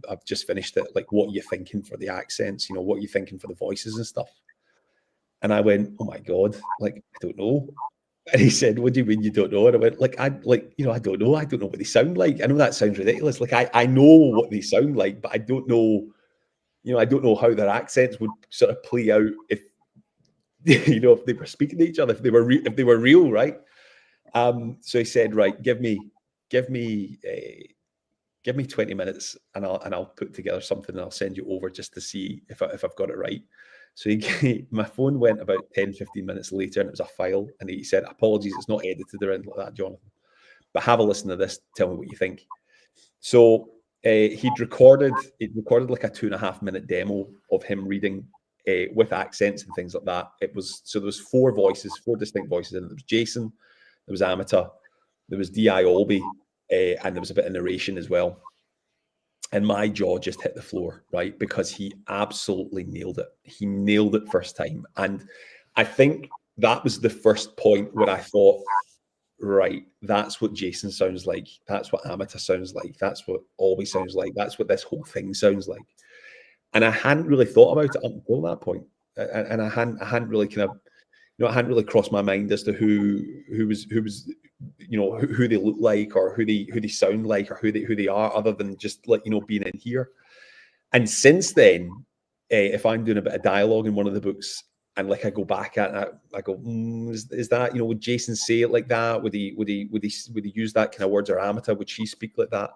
I've just finished it. Like, what are you thinking for the accents? What are you thinking for the voices and stuff?" And I went, "Oh my God, like, I don't know." And he said, "What do you mean you don't know?" And I went, I don't know. I don't know what they sound like. I know that sounds ridiculous. Like, I know what they sound like, but I don't know, I don't know how their accents would sort of play out if, if they were speaking to each other, if they were real, right? So he said, "Right, give me 20 minutes, and I'll put together something, and I'll send you over just to see if I've got it right." So my phone went about 10, 15 minutes later, and it was a file. And he said, "Apologies, it's not edited or anything like that, Jonathan, but have a listen to this. Tell me what you think." So he'd recorded like a 2.5-minute demo of him reading with accents and things like that. There was 4 distinct voices, and there was Jason, there was Amita, there was D.I. Olby, and there was a bit of narration as well. And my jaw just hit the floor, right? Because he absolutely nailed it. He nailed it first time. And I think that was the first point where I thought, right, that's what Jason sounds like. That's what Amita sounds like. That's what Olby sounds like. That's what this whole thing sounds like. And I hadn't really thought about it up until that point. And I hadn't really kind of, it hadn't really crossed my mind as to who was who they look like, or who they sound like, or who they are, other than just like being in here. And since then, if I'm doing a bit of dialogue in one of the books, and like I go back at it, I go, is that, would Jason say it like that? Would he use that kind of words? Or Amita, would she speak like that?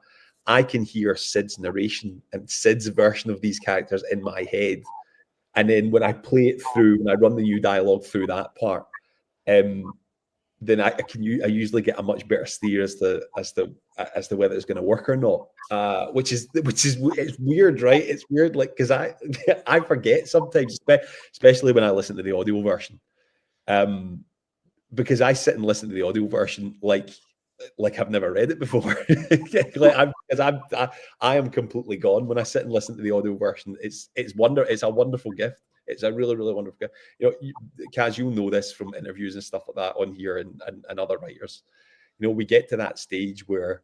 I can hear Sid's narration and Sid's version of these characters in my head. And then when I play it through, when I run the new dialogue through that part, then I usually get a much better steer as to whether it's going to work or not. Which is it's weird, right? It's weird, like, because I forget sometimes, especially when I listen to the audio version, because I sit and listen to the audio version like I've never read it before. I am completely gone when I sit and listen to the audio version. It's a wonderful gift. It's a really, really wonderful gift. Kaz, you'll know this from interviews and stuff like that on here and other writers. We get to that stage where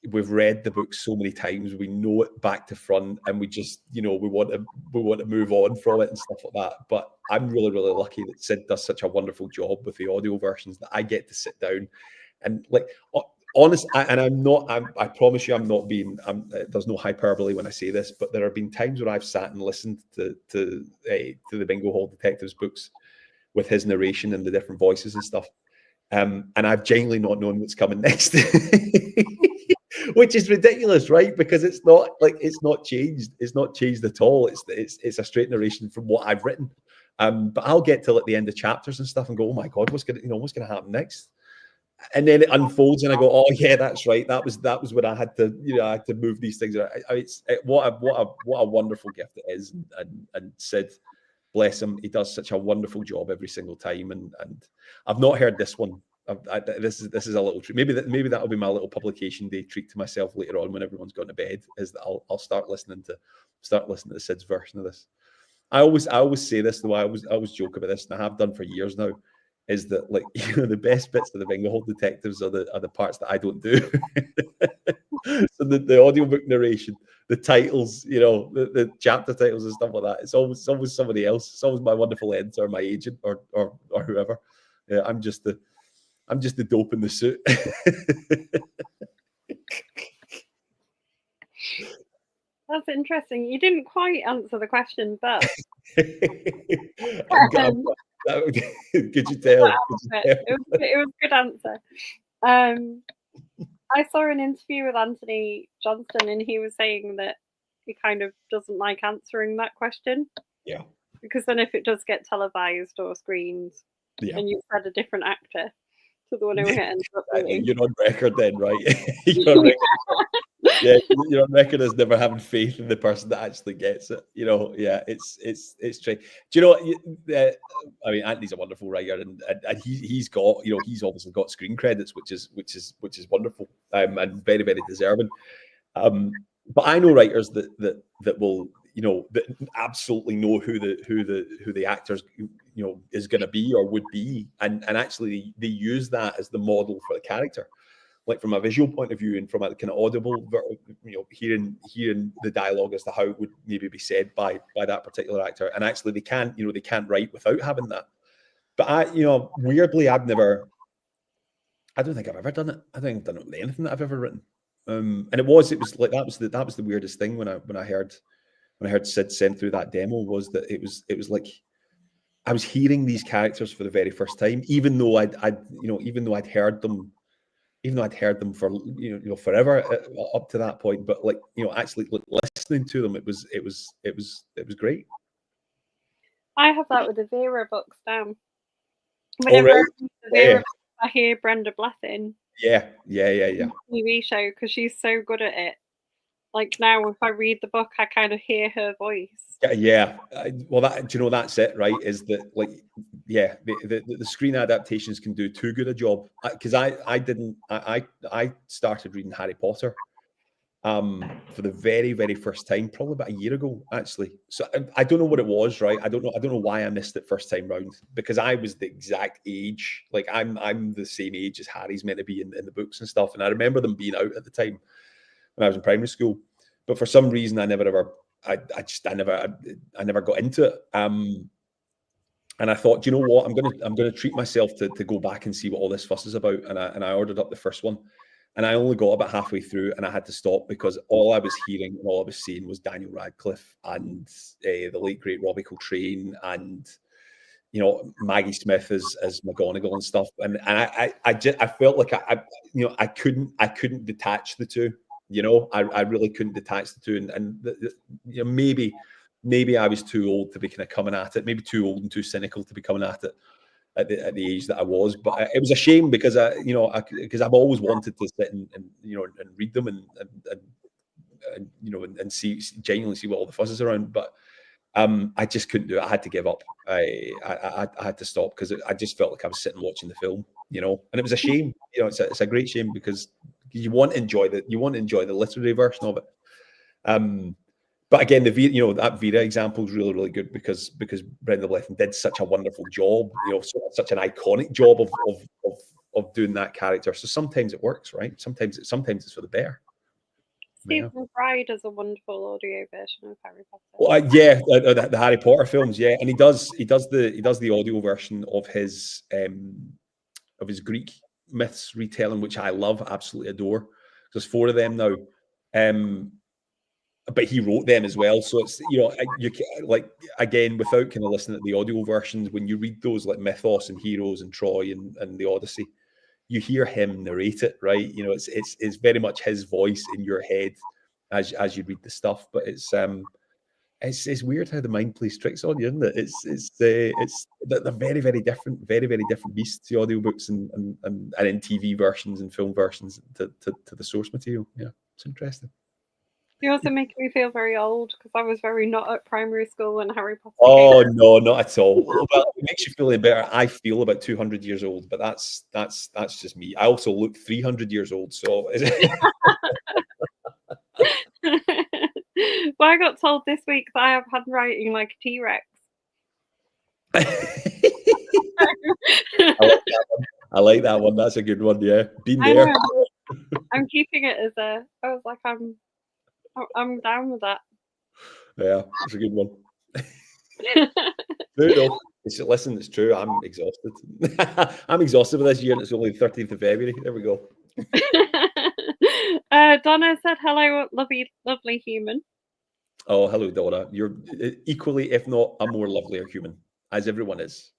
we've read the book so many times, we know it back to front, and we just, we want to move on from it and stuff like that. But I'm really, really lucky that Sid does such a wonderful job with the audio versions that I get to sit down and, like, honest. I promise you, I'm not being. There's no hyperbole when I say this, but there have been times where I've sat and listened to the Bingo Hall Detectives books his narration and the different voices and stuff. And I've genuinely not known what's coming next, which is ridiculous, right? Because it's not changed. It's not changed at all. It's a straight narration from what I've written. But I'll get till at the end of chapters and stuff and go, oh my God, what's gonna happen next? And then it unfolds, and I go, "Oh yeah, that's right. That was when I had to, I had to move these things around." What a wonderful gift it is, and Sid, bless him, he does such a wonderful job every single time. And I've not heard this one. This is a little treat. Maybe that'll be my little publication day treat to myself later on when everyone's gone to bed. Is that I'll start listening to Sid's version of this. I always say this though. I always joke about this, and I have done for years now. Is that the best bits of the Vingerhold detectives are the parts that I don't do. So the audiobook narration, the titles, the chapter titles and stuff like that. It's always somebody else. It's always my wonderful editor, my agent, or whoever. Yeah, I'm just the dope in the suit. That's interesting. You didn't quite answer the question, but could you tell? It was a good answer. I saw an interview with Anthony Johnston, and he was saying that he kind of doesn't like answering that question. Yeah. Because then if it does get televised or screened, and you've had a different actor to the one who ends up being. You're on record then, right? You're on record. Yeah, you're on record as never having faith in the person that actually gets it. Yeah, it's true. Do you know? I mean, Anthony's a wonderful writer, and he's got, he's obviously got screen credits, which is wonderful, and very, very deserving. But I know writers that will, that absolutely know who the actors, is going to be or would be, and actually they use that as the model for the character. Like from a visual point of view and from a kind of audible, hearing the dialogue as to how it would maybe be said by that particular actor, and actually they can't write without having that. But weirdly, I don't think I've ever done it. I don't think I've done it with anything that I've ever written. And it was like that was the weirdest thing when I heard Sid send through that demo, was that it was like I was hearing these characters for the very first time, even though I'd heard them. Even though I'd heard them for forever up to that point, but actually listening to them, it was great. I have that with the Vera books now. Whenever I read the Vera books, I hear Brenda Blethyn. Yeah. TV show, because she's so good at it. Like now, if I read the book, I kind of hear her voice. Yeah. Well, that's it, right? Is that the screen adaptations can do too good a job. Because I started reading Harry Potter for the very, very first time, probably about a year ago, actually. So I don't know what it was, right? I don't know why I missed it first time round, because I was the exact age. Like I'm the same age as Harry's meant to be in the books and stuff. And I remember them being out at the time when I was in primary school. But for some reason, I never got into it. And I thought, you know what, I'm gonna treat myself to go back and see what all this fuss is about. And I ordered up the first one, and I only got about halfway through, and I had to stop because all I was hearing and all I was seeing was Daniel Radcliffe and the late great Robbie Coltrane and Maggie Smith as McGonagall and stuff. And I felt like I couldn't detach the two. I really couldn't detach the two, and maybe I was too old to be kind of coming at it, maybe too old and too cynical to be coming at it at the age that I was. But it was a shame because because I've always wanted to sit and read them and genuinely see what all the fuss is around. But I just couldn't do it. I had to give up. I had to stop because I just felt like I was sitting watching the film, and it was a shame. It's a great shame because you want to enjoy the literary version of it. But again, that Vera example is really, really good because Brenda Blethyn did such a wonderful job, such an iconic job of doing that character. So sometimes it works, right? Sometimes it's for the better. Stephen Fry does a wonderful audio version of Harry Potter. Well, the Harry Potter films, yeah, and he does the audio version of his Greek myths retelling, which I love, absolutely adore. There's 4 of them now. but he wrote them as well. So it's, you know, you like, again, without kind of listening to the audio versions, when you read those like Mythos and Heroes and Troy and the Odyssey, you hear him narrate it, right? You know, it's very much his voice in your head as you read the stuff. But it's weird how the mind plays tricks on you, isn't it? They're very, very different beasts, the audiobooks and in TV versions and film versions to the source material. Yeah, it's interesting. You also make me feel very old because I was very not at primary school when Harry Potter Oh came. no, not at all. Well, it makes you feel any better. I feel about 200 years old, but that's just me. I also look 300 years old, so Well, I got told this week that I have handwriting like a T-Rex. I like that one. That's a good one. Yeah, been I there. know. I'm keeping it as a. I was like, I'm down with that. Yeah, it's a good one. True though. Listen, it's true. I'm exhausted. I'm exhausted with this year, and it's only the 13th of February. There we go. Donna said, "Hello, lovely human." Oh, hello, Donna. You're equally, if not a more lovelier human, as everyone is.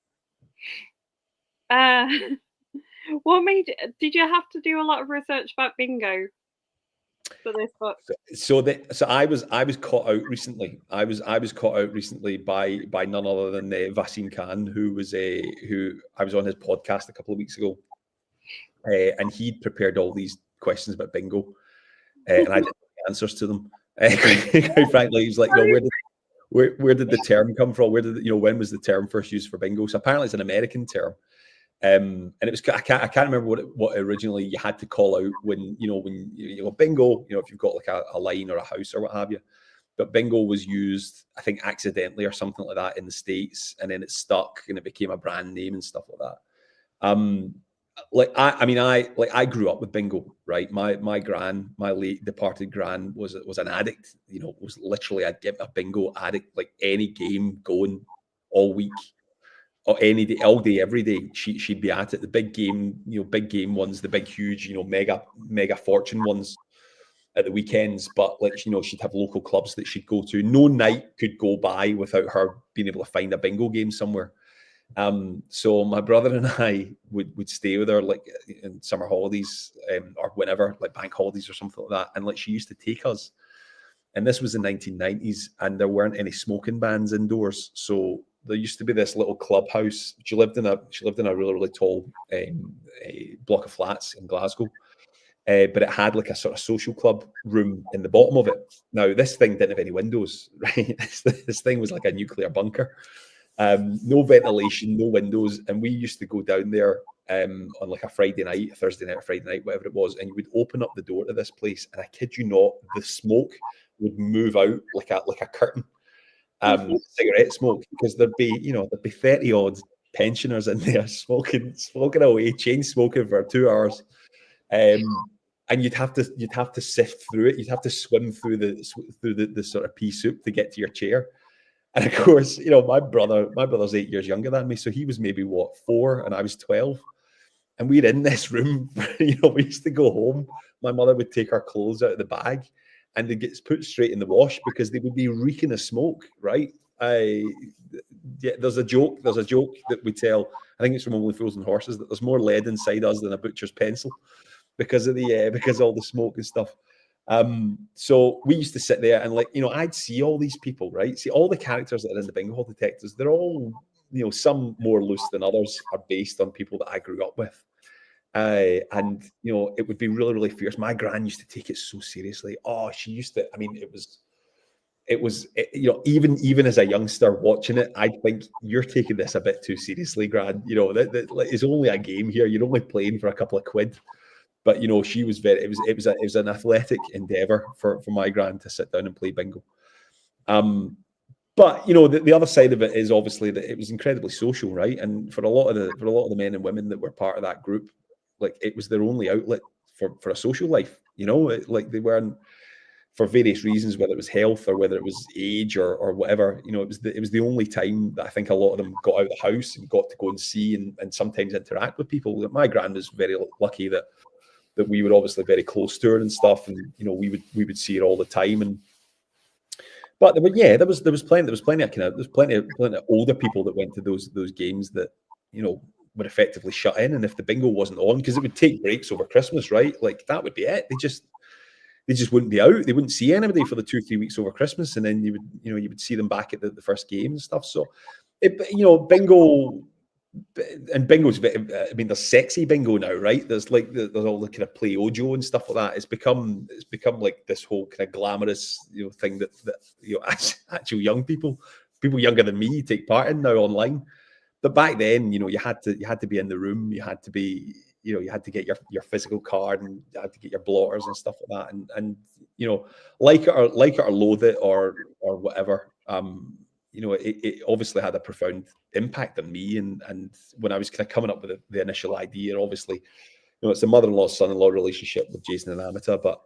What did you have to do a lot of research about bingo for this book? So I was caught out recently. I was caught out recently by none other than Vasim Khan, who I was on his podcast a couple of weeks ago, and he'd prepared all these questions about bingo, and I didn't know the answers to them. Quite frankly, he was like, "No, where did the term come from? Where did when was the term first used for bingo?" So apparently, it's an American term. And it was I can't remember what originally you had to call out when you go bingo, if you've got like a line or a house or what have you. But bingo was used, I think, accidentally or something like that in the States, and then it stuck and it became a brand name and stuff like that. I grew up with bingo, right? My late departed gran was an addict. Was literally a bingo addict, like any game going all week. Or any day, all day, every day, she'd be at it. The big game, big game ones, the big, huge, mega fortune ones at the weekends. But like, she'd have local clubs that she'd go to. No night could go by without her being able to find a bingo game somewhere. So my brother and I would stay with her like in summer holidays, or whenever, like bank holidays or something like that. And like, she used to take us. And this was the 1990s, and there weren't any smoking bans indoors. So there used to be this little clubhouse. She lived in a really, really tall block of flats in Glasgow, but it had like a sort of social club room in the bottom of it. Now this thing didn't have any windows, right? This thing was like a nuclear bunker. No ventilation, no windows, and we used to go down there on like a Thursday night, Friday night, whatever it was, and you would open up the door to this place, and I kid you not, the smoke would move out like a curtain. Cigarette smoke, because there'd be 30 odd pensioners in there smoking away, chain smoking for 2 hours, and you'd have to sift through it. You'd have to swim through the sort of pea soup to get to your chair. And of course, my brother's 8 years younger than me, so he was maybe 4 and I was 12. And we're in this room. We used to go home. My mother would take our clothes out of the bag, and they get put straight in the wash because they would be reeking of smoke, right? There's a joke that we tell. I think it's from Only Fools and Horses, that there's more lead inside us than a butcher's pencil because of all the smoke and stuff. So we used to sit there and I'd see all these people, right? See all the characters that are in the bingo hall detectives. They're all, some more loose than others, are based on people that I grew up with. And it would be really, really fierce. My gran used to take it so seriously. Oh, she used to. I mean, it was even as a youngster watching it, I think you're taking this a bit too seriously, Gran. That it's only a game here. You're only playing for a couple of quid. But she was very. It was an athletic endeavor for my gran to sit down and play bingo. But the other side of it is obviously that it was incredibly social, right? And for a lot of the men and women that were part of that group, like, it was their only outlet for a social life. Like, they weren't, for various reasons, whether it was health or whether it was age or whatever. It was the only time that I think a lot of them got out of the house and got to go and see and sometimes interact with people. My gran was very lucky that we were obviously very close to her and stuff, and we would see her all the time. And But there was plenty of older people that went to those games that, you know, were effectively shut in. And if the bingo wasn't on, because it would take breaks over Christmas, right? Like that would be it. They just wouldn't be out. They wouldn't see anybody for the 2-3 weeks over Christmas, and then you would see them back at the first game and stuff. So, bingo. And bingo's, I mean, there's sexy bingo now, right? There's there's all the kind of play ojo and stuff like that. It's become like this whole kind of glamorous, thing that actual young people younger than me take part in now online. But back then, you had to be in the room. You had to be, you had to get your physical card, and you had to get your blotters and stuff like that. And like it or loathe it or whatever. It obviously had a profound impact on me. And when I was kind of coming up with the initial idea, obviously, it's a mother-in-law, son-in-law relationship with Jason and Amita. But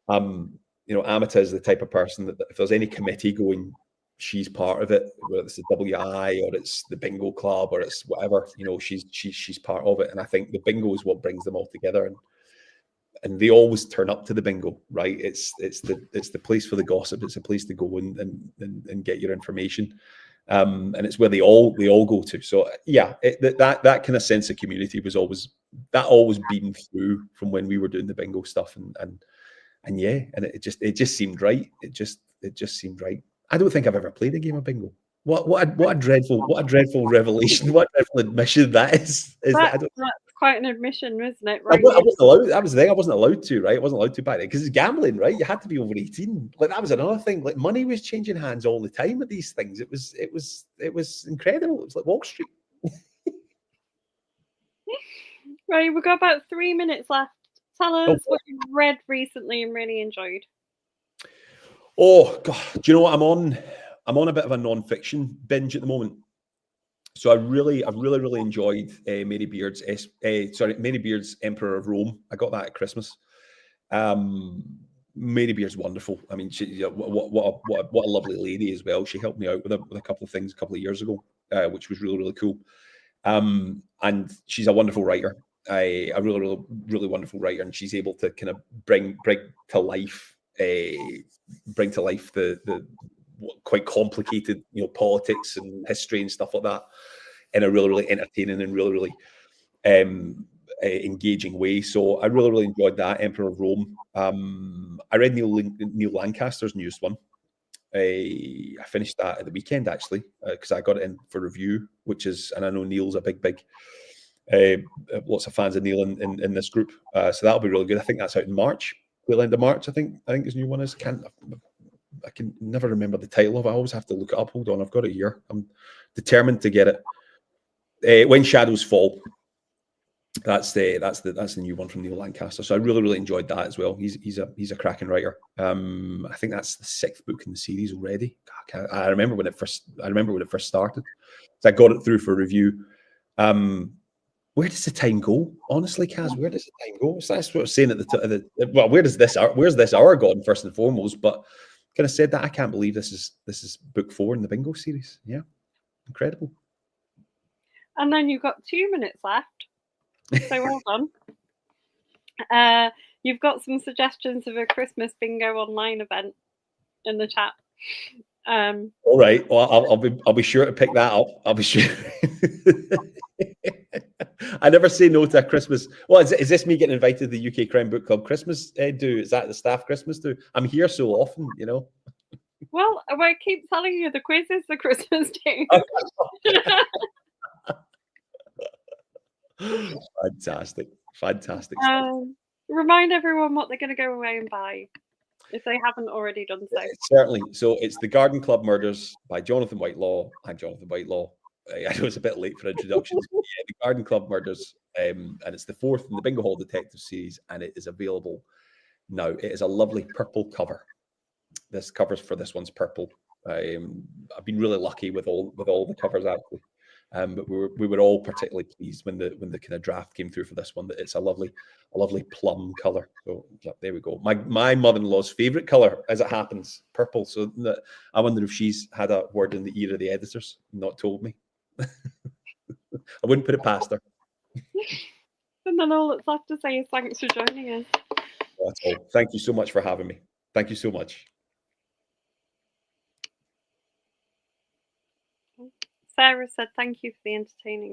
Amita is the type of person that if there's any committee going, she's part of it, whether it's the WI or it's the bingo club or it's whatever, she's part of it. And I think the bingo is what brings them all together. And they always turn up to the bingo, right? It's the place for the gossip. It's a place to go and get your information, and it's where they all go to. So yeah, that kind of sense of community was always beamed through from when we were doing the bingo stuff, and yeah, and it just seemed right. It just seemed right. I don't think I've ever played a game of bingo. What a dreadful revelation! What a dreadful admission that is. That's quite an admission, isn't it? Right. I wasn't allowed. That was the thing. I wasn't allowed to. Right. I wasn't allowed to back then because it's gambling. Right. You had to be over 18. Like that was another thing. Like money was changing hands all the time at these things. It was incredible. It was like Wall Street. Right. We've got about 3 minutes left. Tell us what you've read recently and really enjoyed. Oh God, do you know what I'm on? I'm on a bit of a non-fiction binge at the moment. So I've really enjoyed Mary Beard's Emperor of Rome. I got that at Christmas. Mary Beard's wonderful. I mean, what a lovely lady as well. She helped me out with a couple of things a couple of years ago, which was really cool. And she's a wonderful writer. A really wonderful writer, and she's able to kind of bring to life the quite complicated, politics and history and stuff like that in a really entertaining and really engaging way. So I really enjoyed that, Emperor of Rome. I read Neil Lancaster's newest one. I finished that at the weekend actually because I got it in for review, and I know Neil's a big lots of fans of Neil in this group, so that'll be really good. I think that's out in March, the end of March. I think his new one is. I can never remember the title of it. I always have to look it up. Hold on, I've got it here. I'm determined to get it. When Shadows Fall. That's the new one from Neil Lancaster. So I really enjoyed that as well. He's a cracking writer. I think that's the 6th book in the series already. I remember when it first started. So I got it through for review. Where does the time go? Honestly, Kaz, where does the time go? So that's what I was saying at where's this hour gone first and foremost? But kind of said that I can't believe this is book 4 in the bingo series. Yeah, incredible. And then you've got 2 minutes left. So well done. You've got some suggestions of a Christmas bingo online event in the chat. All right. Well, I'll be sure to pick that up. I'll be sure. I never say no to a Christmas. Well, is this me getting invited to the UK Crime Book Club Christmas do? Is that the staff Christmas do? I'm here so often, Well, I keep telling you the quiz is the Christmas do. Fantastic. Remind everyone what they're going to go away and buy if they haven't already done so. Certainly. So it's The Garden Club Murders by Jonathan Whitelaw. I'm Jonathan Whitelaw. I know it's a bit late for introductions, but yeah, The Garden Club Murders, and it's the 4th in the Bingo Hall Detective series, and it is available now. It is a lovely purple cover. This covers for this one's purple. I've been really lucky with all the covers actually. But we were all particularly pleased when the kind of draft came through for this one. That it's a lovely plum color. So there we go. My mother-in-law's favorite color, as it happens, purple. So I wonder if she's had a word in the ear of the editors, not told me. I wouldn't put it past her. And then all that's left to say is thanks for joining us. That's all. Thank you so much for having me. Thank you so much. Sarah said, thank you for the entertaining